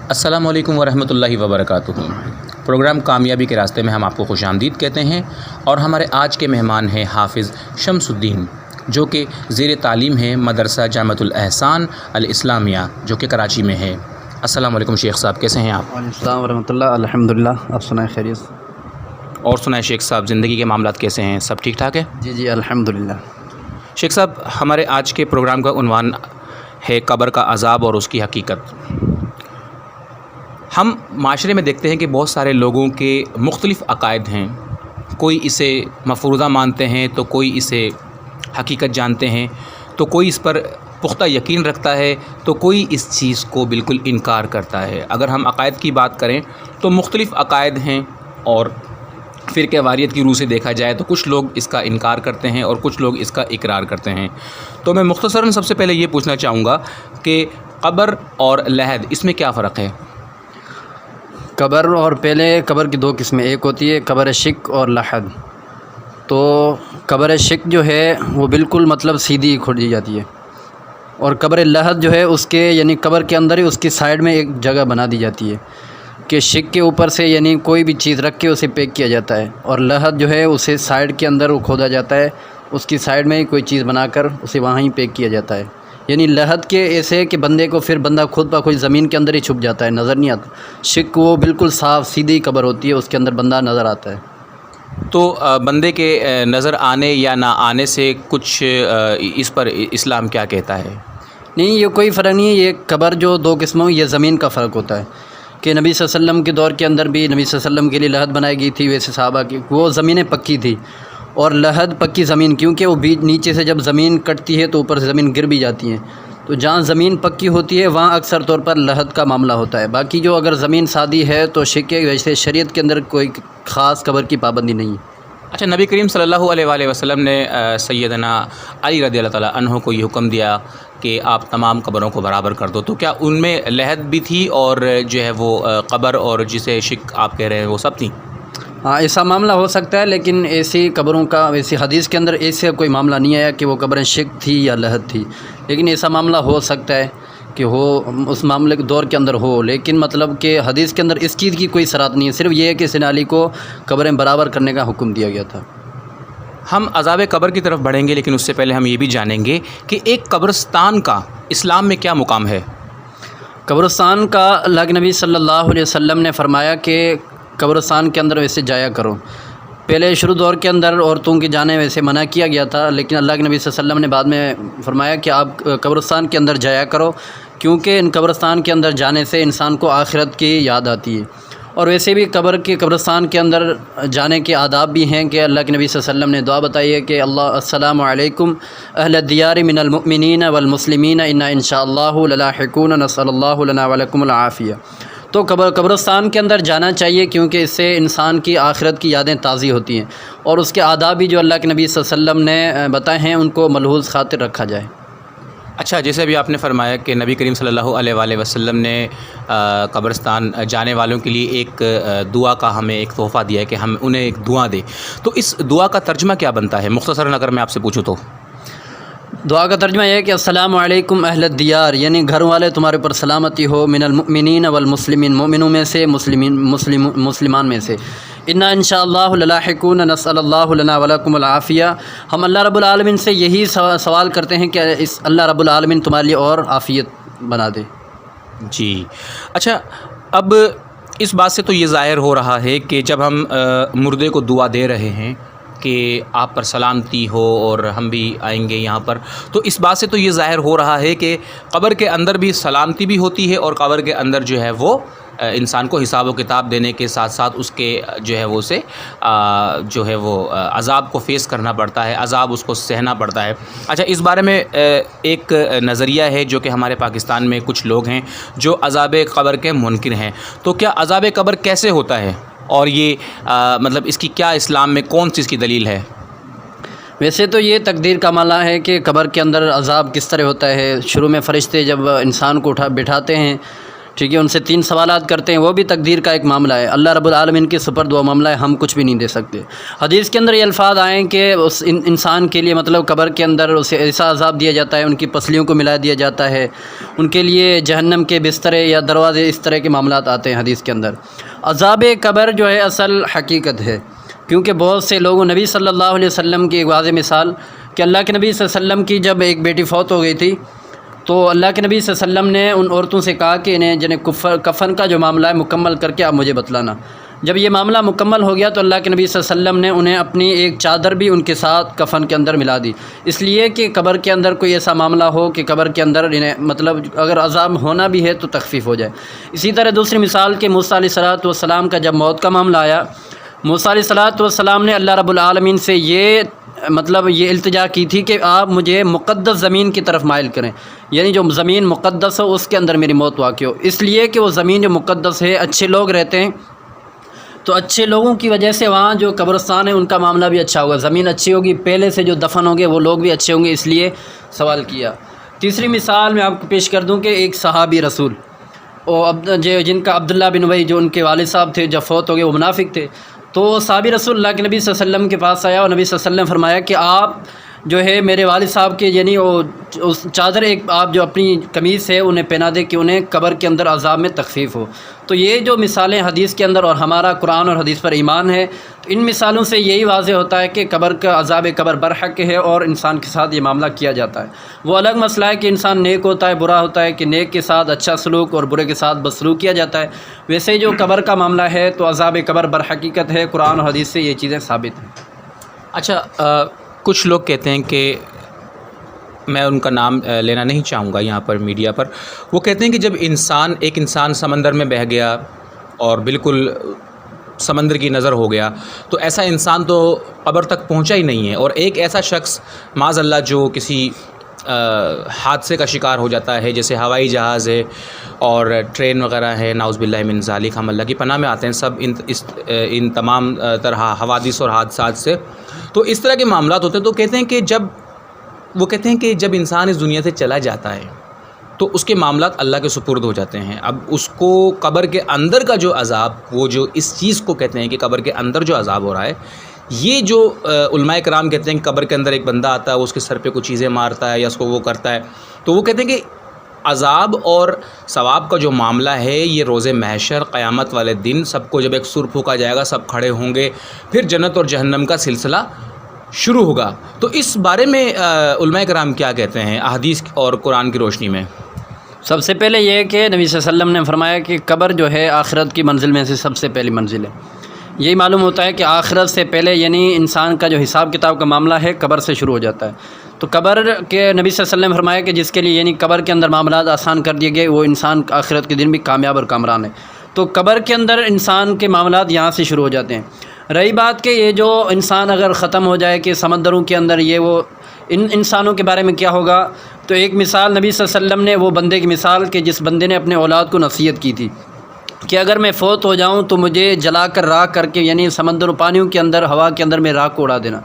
السلام علیکم ورحمۃ اللہ وبرکاتہ۔ پروگرام کامیابی کے راستے میں ہم آپ کو خوش آمدید کہتے ہیں، اور ہمارے آج کے مہمان ہیں حافظ شمس الدین، جو کہ زیر تعلیم ہیں مدرسہ جامعۃ الاحسان الاسلامیہ جو کہ کراچی میں ہے۔ السلام علیکم شیخ صاحب، کیسے ہیں آپ؟ وعلیکم السلام ورحمۃ اللہ، الحمدللہ، آپ سنائیں خیریت؟ اور سنائیں شیخ صاحب، زندگی کے معاملات کیسے ہیں؟ سب ٹھیک ٹھاک ہے؟ جی الحمدللہ۔ شیخ صاحب، ہمارے آج کے پروگرام کا عنوان ہے قبر کا عذاب اور اس کی حقیقت۔ ہم معاشرے میں دیکھتے ہیں کہ بہت سارے لوگوں کے مختلف عقائد ہیں، کوئی اسے مفروضہ مانتے ہیں تو کوئی اسے حقیقت جانتے ہیں، تو کوئی اس پر پختہ یقین رکھتا ہے تو کوئی اس چیز کو بالکل انکار کرتا ہے۔ اگر ہم عقائد کی بات کریں تو مختلف عقائد ہیں، اور فرقہ واریت کی روح سے دیکھا جائے تو کچھ لوگ اس کا انکار کرتے ہیں اور کچھ لوگ اس کا اقرار کرتے ہیں۔ تو میں مختصراً سب سے پہلے یہ پوچھنا چاہوں گا کہ قبر اور لحد، اس میں کیا فرق ہے؟ قبر اور پہلے قبر کی دو قسمیں، ایک ہوتی ہے قبر شق اور لحد۔ تو قبر شق جو ہے وہ بالکل مطلب سیدھی کھودی جاتی ہے، اور قبر لحد جو ہے اس کے یعنی قبر کے اندر ہی اس کی سائڈ میں ایک جگہ بنا دی جاتی ہے کہ شق کے اوپر سے یعنی کوئی بھی چیز رکھ کے اسے پیک کیا جاتا ہے، اور لحد جو ہے اسے سائڈ کے اندر وہ کھودا جاتا ہے، اس کی سائڈ میں ہی کوئی چیز بنا کر اسے وہاں ہی پیک کیا جاتا ہے۔ یعنی لحد کے ایسے کہ بندے کو پھر بندہ خود بخود زمین کے اندر ہی چھپ جاتا ہے، نظر نہیں آتا۔ شق وہ بالکل صاف سیدھی قبر ہوتی ہے، اس کے اندر بندہ نظر آتا ہے۔ تو بندے کے نظر آنے یا نہ آنے سے کچھ اس پر اسلام کیا کہتا ہے؟ نہیں، یہ کوئی فرق نہیں ہے۔ یہ قبر جو دو قسموں، یہ زمین کا فرق ہوتا ہے کہ نبی صلی اللہ علیہ وسلم کے دور کے اندر بھی نبی صلی اللہ علیہ وسلم کے لیے لحد بنائی گئی تھی، ویسے صحابہ کی وہ زمینیں پکی تھی، اور لحد پکی زمین، کیونکہ وہ بیچ نیچے سے جب زمین کٹتی ہے تو اوپر سے زمین گر بھی جاتی ہے، تو جہاں زمین پکی ہوتی ہے وہاں اکثر طور پر لحد کا معاملہ ہوتا ہے۔ باقی جو اگر زمین سادی ہے تو شق ہے، ویسے شریعت کے اندر کوئی خاص قبر کی پابندی نہیں ہے۔ اچھا، نبی کریم صلی اللہ علیہ وآلہ وسلم نے سیدنا علی رضی اللہ تعالیٰ عنہ کو یہ حکم دیا کہ آپ تمام قبروں کو برابر کر دو، تو کیا ان میں لحد بھی تھی اور جو ہے وہ قبر اور جسے شق آپ کہہ رہے ہیں وہ سب تھیں؟ ہاں، ایسا معاملہ ہو سکتا ہے، لیکن ایسی قبروں کا ایسی حدیث کے اندر ایسے کوئی معاملہ نہیں آیا کہ وہ قبریں شق تھی یا لحد تھی، لیکن ایسا معاملہ ہو سکتا ہے کہ ہو، اس معاملے کے دور کے اندر ہو، لیکن مطلب کہ حدیث کے اندر اس چیز کی کوئی صراحت نہیں ہے، صرف یہ ہے کہ سیدنا علی کو قبریں برابر کرنے کا حکم دیا گیا تھا۔ ہم عذاب قبر کی طرف بڑھیں گے، لیکن اس سے پہلے ہم یہ بھی جانیں گے کہ ایک قبرستان کا اسلام میں کیا مقام ہے؟ قبرستان کا اللہ کے نبی صلی اللہ علیہ وسلم نے فرمایا کہ قبرستان کے اندر ویسے جایا کرو۔ پہلے شروع دور کے اندر عورتوں کی جانے ویسے منع کیا گیا تھا، لیکن اللہ کے نبی صلی اللہ علیہ وسلم نے بعد میں فرمایا کہ آپ قبرستان کے اندر جایا کرو، کیونکہ ان قبرستان کے اندر جانے سے انسان کو آخرت کی یاد آتی ہے۔ اور ویسے بھی قبرستان کے اندر جانے کے آداب بھی ہیں کہ اللہ کے نبی صلی اللہ علیہ وسلم نے دعا بتائی ہے کہ السلام علیکم اہل الدیار من المؤمنین والمسلمین انا انشاء اللہ للاحقون نسأل اللہ لنا ولکم العافیہ۔ تو قبرستان کے اندر جانا چاہیے، کیونکہ اس سے انسان کی آخرت کی یادیں تازی ہوتی ہیں، اور اس کے آداب بھی جو اللہ کے نبی صلی اللہ علیہ وسلم نے بتائے ہیں ان کو ملحوظ خاطر رکھا جائے۔ اچھا، جیسے ابھی آپ نے فرمایا کہ نبی کریم صلی اللہ علیہ وآلہ وسلم نے قبرستان جانے والوں کے لیے ایک دعا کا ہمیں ایک تحفہ دیا ہے کہ ہم انہیں ایک دعا دیں، تو اس دعا کا ترجمہ کیا بنتا ہے مختصراً اگر میں آپ سے پوچھوں تو؟ دعا کا ترجمہ یہ ہے کہ السلام علیکم اہل الدیار، یعنی گھر والے تمہارے پر سلامتی ہو، من المؤمنین والمسلمین، مومنوں میں سے مسلمان میں سے، انا انشاء اللہ للاحقون نسأل اللہ لنا ولکم العافیہ، ہم اللہ رب العالمین سے یہی سوال کرتے ہیں کہ اس اللہ رب العالمین تمہارے لیے اور عافیت بنا دے۔ جی اچھا، اب اس بات سے تو یہ ظاہر ہو رہا ہے کہ جب ہم مردے کو دعا دے رہے ہیں کہ آپ پر سلامتی ہو اور ہم بھی آئیں گے یہاں پر، تو اس بات سے تو یہ ظاہر ہو رہا ہے کہ قبر کے اندر بھی سلامتی بھی ہوتی ہے، اور قبر کے اندر جو ہے وہ انسان کو حساب و کتاب دینے کے ساتھ ساتھ اس کے جو ہے وہ اسے جو ہے وہ عذاب کو فیس کرنا پڑتا ہے، عذاب اس کو سہنا پڑتا ہے۔ اچھا، اس بارے میں ایک نظریہ ہے جو کہ ہمارے پاکستان میں کچھ لوگ ہیں جو عذاب قبر کے منکر ہیں، تو کیا عذاب قبر کیسے ہوتا ہے، اور یہ مطلب اس کی کیا اسلام میں کون سی اس کی دلیل ہے؟ ویسے تو یہ تقدیر کا معاملہ ہے کہ قبر کے اندر عذاب کس طرح ہوتا ہے۔ شروع میں فرشتے جب انسان کو بٹھاتے ہیں ٹھیک ہے، ان سے 3 سوالات کرتے ہیں، وہ بھی تقدیر کا ایک معاملہ ہے، اللہ رب العالمین کے سپرد وہ معاملہ ہے، ہم کچھ بھی نہیں دے سکتے۔ حدیث کے اندر یہ الفاظ آئے ہیں کہ اس انسان کے لیے مطلب قبر کے اندر اسے ایسا عذاب دیا جاتا ہے، ان کی پسلیوں کو ملا دیا جاتا ہے، ان کے لیے جہنم کے بسترے یا دروازے اس طرح کے معاملات آتے ہیں حدیث کے اندر۔ عذاب قبر جو ہے اصل حقیقت ہے، کیونکہ بہت سے لوگوں، نبی صلی اللہ علیہ وسلم کی ایک واضح مثال کہ اللہ کے نبی صلی اللہ علیہ وسلم کی جب ایک بیٹی فوت ہو گئی تھی تو اللہ کے نبی صلی اللہ علیہ وسلم نے ان عورتوں سے کہا کہ انہیں کفن کا جو معاملہ ہے مکمل کر کے آپ مجھے بتلانا۔ جب یہ معاملہ مکمل ہو گیا تو اللہ کے نبی صلی اللہ علیہ وسلم نے انہیں اپنی ایک چادر بھی ان کے ساتھ کفن کے اندر ملا دی، اس لیے کہ قبر کے اندر کوئی ایسا معاملہ ہو کہ قبر کے اندر انہیں مطلب اگر عذاب ہونا بھی ہے تو تخفیف ہو جائے۔ اسی طرح دوسری مثال کہ موسیٰ علیہ السلام کا جب موت کا معاملہ آیا، موسیٰ علیہ السلام نے اللہ رب العالمین سے یہ التجا کی تھی کہ آپ مجھے مقدس زمین کی طرف مائل کریں، یعنی جو زمین مقدس ہو اس کے اندر میری موت واقع ہو، اس لیے کہ وہ زمین جو مقدس ہے، اچھے لوگ رہتے ہیں، تو اچھے لوگوں کی وجہ سے وہاں جو قبرستان ہے ان کا معاملہ بھی اچھا ہوگا، زمین اچھی ہوگی، پہلے سے جو دفن ہوں گے وہ لوگ بھی اچھے ہوں گے، اس لیے سوال کیا۔ تیسری مثال میں آپ کو پیش کر دوں کہ ایک صحابی رسول جن کا عبداللہ بن ابی جو ان کے والد صاحب تھے، جب فوت ہو گئے وہ منافق تھے، تو صحابی رسول اللہ کے نبی صلی اللہ علیہ وسلم کے پاس آیا اور نبی صلی اللہ علیہ وسلم نے فرمایا کہ آپ جو ہے میرے والد صاحب کے یعنی وہ اس چادر ایک آپ جو اپنی قمیص ہے انہیں پہنا دے کہ انہیں قبر کے اندر عذاب میں تخفیف ہو۔ تو یہ جو مثالیں حدیث کے اندر اور ہمارا قرآن اور حدیث پر ایمان ہے، تو ان مثالوں سے یہی واضح ہوتا ہے کہ قبر کا عذاب قبر برحق ہے اور انسان کے ساتھ یہ معاملہ کیا جاتا ہے۔ وہ الگ مسئلہ ہے کہ انسان نیک ہوتا ہے برا ہوتا ہے، کہ نیک کے ساتھ اچھا سلوک اور برے کے ساتھ بدسلوک کیا جاتا ہے، ویسے جو قبر کا معاملہ ہے تو عذاب قبر برحقیقت ہے، قرآن اور حدیث سے یہ چیزیں ثابت ہیں۔ اچھا، کچھ لوگ کہتے ہیں کہ میں ان کا نام لینا نہیں چاہوں گا یہاں پر میڈیا پر، وہ کہتے ہیں کہ جب ایک انسان سمندر میں بہہ گیا اور بالکل سمندر کی نظر ہو گیا تو ایسا انسان تو قبر تک پہنچا ہی نہیں ہے، اور ایک ایسا شخص معاذ اللہ جو کسی حادثے کا شکار ہو جاتا ہے، جیسے ہوائی جہاز ہے اور ٹرین وغیرہ ہے، نعوذ باللہ من ذالک، ہم اللہ کی پناہ میں آتے ہیں سب ان تمام طرح حوادث اور حادثات سے، تو اس طرح کے معاملات ہوتے ہیں، تو کہتے ہیں کہ جب انسان اس دنیا سے چلا جاتا ہے تو اس کے معاملات اللہ کے سپرد ہو جاتے ہیں۔ اب اس کو قبر کے اندر کا جو عذاب، وہ جو اس چیز کو کہتے ہیں کہ قبر کے اندر جو عذاب ہو رہا ہے، یہ جو علماء کرام کہتے ہیں کہ قبر کے اندر ایک بندہ آتا ہے، وہ اس کے سر پہ کچھ چیزیں مارتا ہے یا اس کو وہ کرتا ہے، تو وہ کہتے ہیں کہ عذاب اور ثواب کا جو معاملہ ہے یہ روز محشر قیامت والے دن سب کو جب ایک سر پھونکا جائے گا، سب کھڑے ہوں گے، پھر جنت اور جہنم کا سلسلہ شروع ہوگا۔ تو اس بارے میں علماء کرام کیا کہتے ہیں احادیث اور قرآن کی روشنی میں؟ سب سے پہلے یہ کہ نبی صلی اللہ علیہ وسلم نے فرمایا کہ قبر جو ہے آخرت کی منزل میں سے سب سے پہلی منزل ہے۔ یہی معلوم ہوتا ہے کہ آخرت سے پہلے یعنی انسان کا جو حساب کتاب کا معاملہ ہے قبر سے شروع ہو جاتا ہے۔ تو قبر کے نبی صلی اللہ علیہ وسلم نے فرمایا کہ جس کے لیے یعنی قبر کے اندر معاملات آسان کر دیے گئے، وہ انسان آخرت کے دن بھی کامیاب اور کامران ہے۔ تو قبر کے اندر انسان کے معاملات یہاں سے شروع ہو جاتے ہیں۔ رہی بات کہ یہ جو انسان اگر ختم ہو جائے کہ سمندروں کے اندر یہ وہ ان انسانوں کے بارے میں کیا ہوگا، تو ایک مثال نبی صلی اللہ علیہ وسلم نے وہ بندے کی مثال کہ جس بندے نے اپنے اولاد کو نصیحت کی تھی کہ اگر میں فوت ہو جاؤں تو مجھے جلا کر راکھ کر کے یعنی سمندر و پانیوں کے اندر ہوا کے اندر میں راکھ کو اڑا دینا،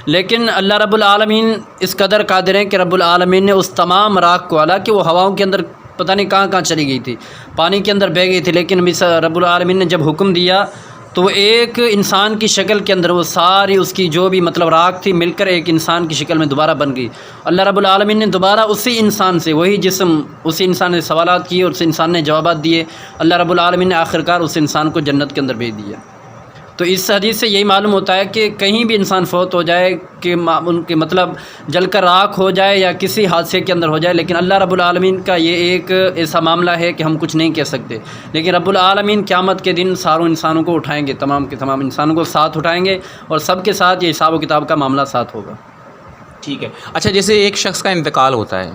لیکن اللہ رب العالمین اس قدر قادر ہیں کہ رب العالمین نے اس تمام راکھ کو، حالانکہ وہ ہواؤں کے اندر پتہ نہیں کہاں کہاں چلی گئی تھی، پانی کے اندر بہہ گئی تھی، لیکن رب العالمین نے جب حکم دیا تو وہ ایک انسان کی شکل کے اندر وہ ساری اس کی جو بھی راکھ تھی مل کر ایک انسان کی شکل میں دوبارہ بن گئی۔ اللہ رب العالمین نے دوبارہ اسی انسان سے وہی جسم، اسی انسان نے سوالات کیے اور اس انسان نے جوابات دیے، اللہ رب العالمین نے آخرکار اس انسان کو جنت کے اندر بھیج دیا۔ تو اس حدیث سے یہی معلوم ہوتا ہے کہ کہیں بھی انسان فوت ہو جائے کہ ان کے جل کر راکھ ہو جائے یا کسی حادثے کے اندر ہو جائے، لیکن اللہ رب العالمین کا یہ ایک ایسا معاملہ ہے کہ ہم کچھ نہیں کہہ سکتے، لیکن رب العالمین قیامت کے دن ساروں انسانوں کو اٹھائیں گے، تمام کے تمام انسانوں کو ساتھ اٹھائیں گے اور سب کے ساتھ یہ حساب و کتاب کا معاملہ ساتھ ہوگا۔ ٹھیک ہے۔ اچھا، جیسے ایک شخص کا انتقال ہوتا ہے،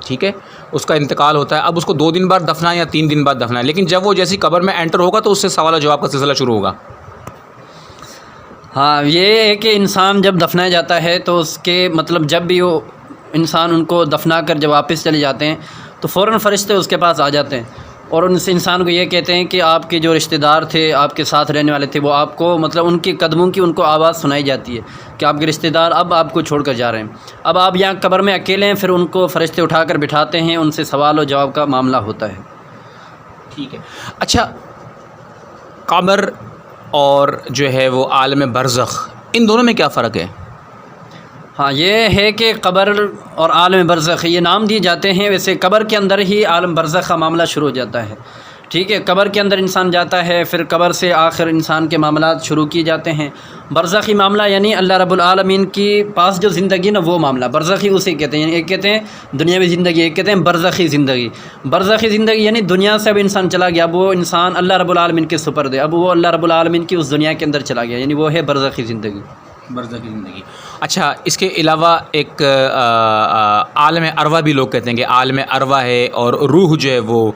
ٹھیک ہے، اس کا انتقال ہوتا ہے، اب اس کو 2 دن بعد دفنا یا 3 دن بعد دفنا ہے، لیکن جب وہ جیسی قبر میں انٹر ہوگا تو اس سے سوال و جواب کا سلسلہ شروع ہوگا۔ ہاں، یہ ہے کہ انسان جب دفنایا جاتا ہے تو اس کے جب بھی وہ انسان ان کو دفنا کر جب واپس چلے جاتے ہیں تو فوراً فرشتے اس کے پاس آ جاتے ہیں اور ان سے انسان کو یہ کہتے ہیں کہ آپ کے جو رشتہ دار تھے، آپ کے ساتھ رہنے والے تھے، وہ آپ کو ان کے قدموں کی ان کو آواز سنائی جاتی ہے کہ آپ کے رشتہ دار اب آپ کو چھوڑ کر جا رہے ہیں، اب آپ یہاں قبر میں اکیلے ہیں، پھر ان کو فرشتے اٹھا کر بٹھاتے ہیں، ان سے سوال و جواب کا معاملہ ہوتا ہے۔ ٹھیک ہے. اچھا، قبر اور جو ہے وہ عالم برزخ، ان دونوں میں کیا فرق ہے؟ ہاں، یہ ہے کہ قبر اور عالم برزخ یہ نام دیے جاتے ہیں، ویسے قبر کے اندر ہی عالم برزخ کا معاملہ شروع ہو جاتا ہے. ٹھیک ہے، قبر کے اندر انسان جاتا ہے، پھر قبر سے آخر انسان کے معاملات شروع کیے جاتے ہیں. برزخی معاملہ یعنی اللہ رب العالمین کی پاس جو زندگی نا وہ معاملہ برزخی اسے کہتے ہیں. یعنی ایک کہتے ہیں دنیاوی زندگی، ایک کہتے ہیں برزخی زندگی. برزخی زندگی یعنی دنیا سے اب انسان چلا گیا، اب وہ انسان اللہ رب العالمین کے سپرد ہے، اب وہ اللہ رب العالمین کی اس دنیا کے اندر چلا گیا، یعنی وہ ہے برزخی زندگی. برزخی زندگی. اچھا، اس کے علاوہ ایک عالم ارواح بھی لوگ کہتے ہیں کہ عالم ارواح ہے اور روح جو ہے وہ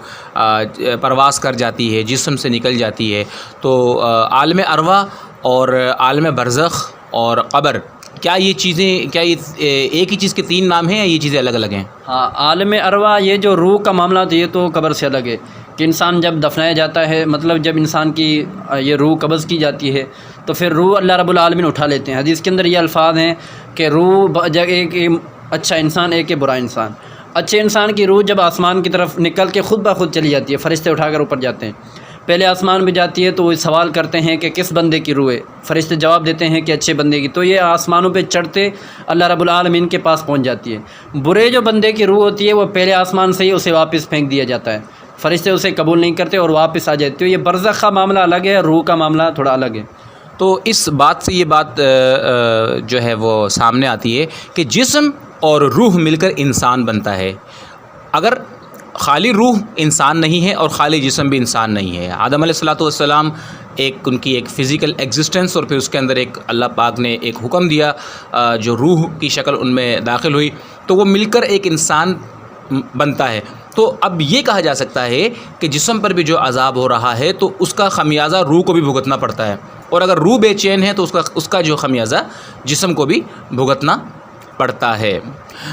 پرواز کر جاتی ہے، جسم سے نکل جاتی ہے. تو عالم ارواح اور عالم برزخ اور قبر، کیا یہ چیزیں، کیا یہ ایک ہی چیز کے تین نام ہیں یا یہ چیزیں الگ الگ ہیں؟ ہاں، عالم ارواح یہ جو روح کا معاملہ تو یہ تو قبر سے الگ ہے کہ انسان جب دفنایا جاتا ہے، مطلب جب انسان کی یہ روح قبض کی جاتی ہے تو پھر روح اللہ رب العالمین اٹھا لیتے ہیں. حدیث کے اندر یہ الفاظ ہیں کہ روح جب ایک اچھا انسان، ایک برا انسان. اچھے انسان کی روح جب آسمان کی طرف نکل کے خود بخود چلی جاتی ہے، فرشتے اٹھا کر اوپر جاتے ہیں. پہلے آسمان میں جاتی ہے تو وہ سوال کرتے ہیں کہ کس بندے کی روح ہے، فرشتے جواب دیتے ہیں کہ اچھے بندے کی. تو یہ آسمانوں پہ چڑھتے اللہ رب العالمین کے پاس پہنچ جاتی ہے. برے جو بندے کی روح ہوتی ہے وہ پہلے آسمان سے ہی اسے واپس پھینک دیا جاتا ہے، فرشتے اسے قبول نہیں کرتے اور واپس آ جاتے. تو یہ برزخ کا معاملہ الگ ہے، روح کا معاملہ تھوڑا الگ ہے. تو اس بات سے یہ بات جو ہے وہ سامنے آتی ہے کہ جسم اور روح مل کر انسان بنتا ہے. اگر خالی روح انسان نہیں ہے اور خالی جسم بھی انسان نہیں ہے. آدم علیہ الصلوۃ والسلام ان کی ایک فزیکل ایگزسٹنس اور پھر اس کے اندر ایک اللہ پاک نے ایک حکم دیا جو روح کی شکل ان میں داخل ہوئی، تو وہ مل کر ایک انسان بنتا ہے. تو اب یہ کہا جا سکتا ہے کہ جسم پر بھی جو عذاب ہو رہا ہے تو اس کا خمیازہ روح کو بھی بھگتنا پڑتا ہے، اور اگر روح بے چین ہے تو اس کا جو خمیازہ جسم کو بھی بھگتنا پڑتا ہے.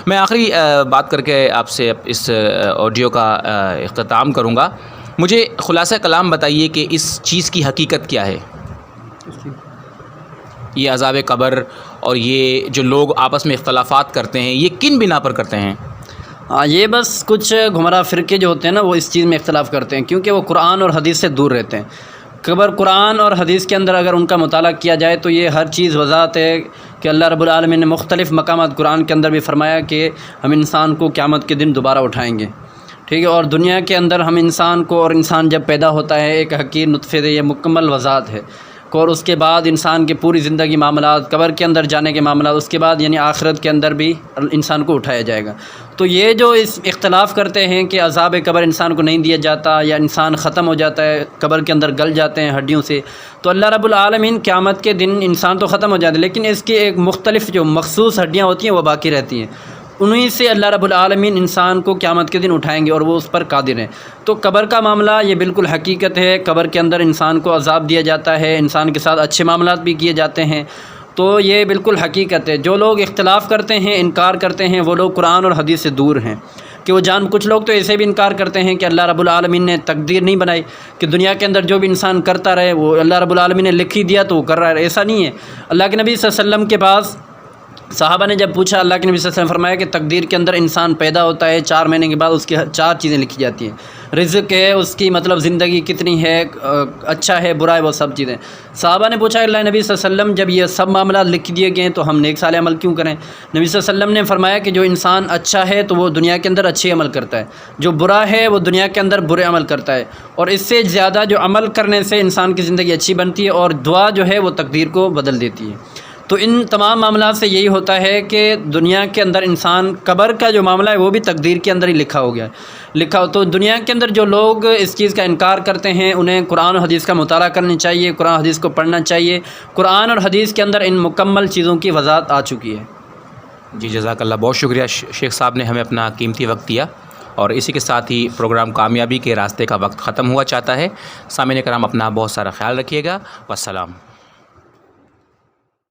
میں آخری بات کر کے آپ سے اس آڈیو کا اختتام کروں گا. مجھے خلاصہ کلام بتائیے کہ اس چیز کی حقیقت کیا ہے، یہ عذاب قبر اور یہ جو لوگ آپس میں اختلافات کرتے ہیں یہ کن بنا پر کرتے ہیں؟ ہاں، یہ بس کچھ گمراہ فرقے جو ہوتے ہیں نا وہ اس چیز میں اختلاف کرتے ہیں کیونکہ وہ قرآن اور حدیث سے دور رہتے ہیں. قرآن اور حدیث کے اندر اگر ان کا مطالعہ کیا جائے تو یہ ہر چیز وضاحت ہے کہ اللہ رب العالمین نے مختلف مقامات قرآن کے اندر بھی فرمایا کہ ہم انسان کو قیامت کے دن دوبارہ اٹھائیں گے. ٹھیک ہے، اور دنیا کے اندر ہم انسان کو، اور انسان جب پیدا ہوتا ہے ایک حقیر نطفے سے، یہ مکمل وضاحت ہے. اور اس کے بعد انسان کی پوری زندگی معاملات، قبر کے اندر جانے کے معاملات، اس کے بعد یعنی آخرت کے اندر بھی انسان کو اٹھایا جائے گا. تو یہ جو اس اختلاف کرتے ہیں کہ عذاب قبر انسان کو نہیں دیا جاتا یا انسان ختم ہو جاتا ہے، قبر کے اندر گل جاتے ہیں ہڈیوں سے، تو اللہ رب العالمین قیامت کے دن انسان تو ختم ہو جاتا ہے لیکن اس کی ایک مختلف جو مخصوص ہڈیاں ہوتی ہیں وہ باقی رہتی ہیں. انہیں سے اللہ رب العالمین انسان کو قیامت کے دن اٹھائیں گے اور وہ اس پر قادر ہیں. تو قبر کا معاملہ یہ بالکل حقیقت ہے. قبر کے اندر انسان کو عذاب دیا جاتا ہے، انسان کے ساتھ اچھے معاملات بھی کیے جاتے ہیں. تو یہ بالکل حقیقت ہے. جو لوگ اختلاف کرتے ہیں، انکار کرتے ہیں، وہ لوگ قرآن اور حدیث سے دور ہیں کہ وہ کچھ لوگ تو ایسے بھی انکار کرتے ہیں کہ اللہ رب العالمین نے تقدیر نہیں بنائی کہ دنیا کے اندر جو بھی انسان کرتا رہے وہ اللہ رب العالمین نے لکھ ہی دیا تو وہ کر رہا ہے. ایسا نہیں ہے. اللہ کے نبی صلی اللہ علیہ وسلم کے پاس صحابہ نے جب پوچھا، اللہ کے نبی صلی اللہ علیہ وسلم فرمایا کہ تقدیر کے اندر انسان پیدا ہوتا ہے، 4 مہینے کے بعد اس کی 4 چیزیں لکھی جاتی ہیں. رزق ہے، اس کی مطلب زندگی کتنی ہے، اچھا ہے برا ہے، وہ سب چیزیں. صحابہ نے پوچھا اللہ نبی صلی اللہ علیہ وسلم جب یہ سب معاملات لکھ دیے گئے ہیں تو ہم نیک صالح عمل کیوں کریں؟ نبی صلی اللہ علیہ وسلم نے فرمایا کہ جو انسان اچھا ہے تو وہ دنیا کے اندر اچھے عمل کرتا ہے، جو برا ہے وہ دنیا کے اندر برے عمل کرتا ہے، اور اس سے زیادہ جو عمل کرنے سے انسان کی زندگی اچھی بنتی ہے اور دعا جو ہے وہ تقدیر کو بدل دیتی ہے. تو ان تمام معاملات سے یہی ہوتا ہے کہ دنیا کے اندر انسان قبر کا جو معاملہ ہے وہ بھی تقدیر کے اندر ہی لکھا ہو گیا ہے. تو دنیا کے اندر جو لوگ اس چیز کا انکار کرتے ہیں انہیں قرآن و حدیث کا مطالعہ کرنا چاہیے، قرآن و حدیث کو پڑھنا چاہیے. قرآن اور حدیث کے اندر ان مکمل چیزوں کی وضاحت آ چکی ہے. جی جزاک اللہ، بہت شکریہ شیخ صاحب نے ہمیں اپنا قیمتی وقت دیا، اور اسی کے ساتھ ہی پروگرام کامیابی کے راستے کا وقت ختم ہوا چاہتا ہے. سامعین کرام اپنا بہت سارا خیال رکھیے گا. والسلام.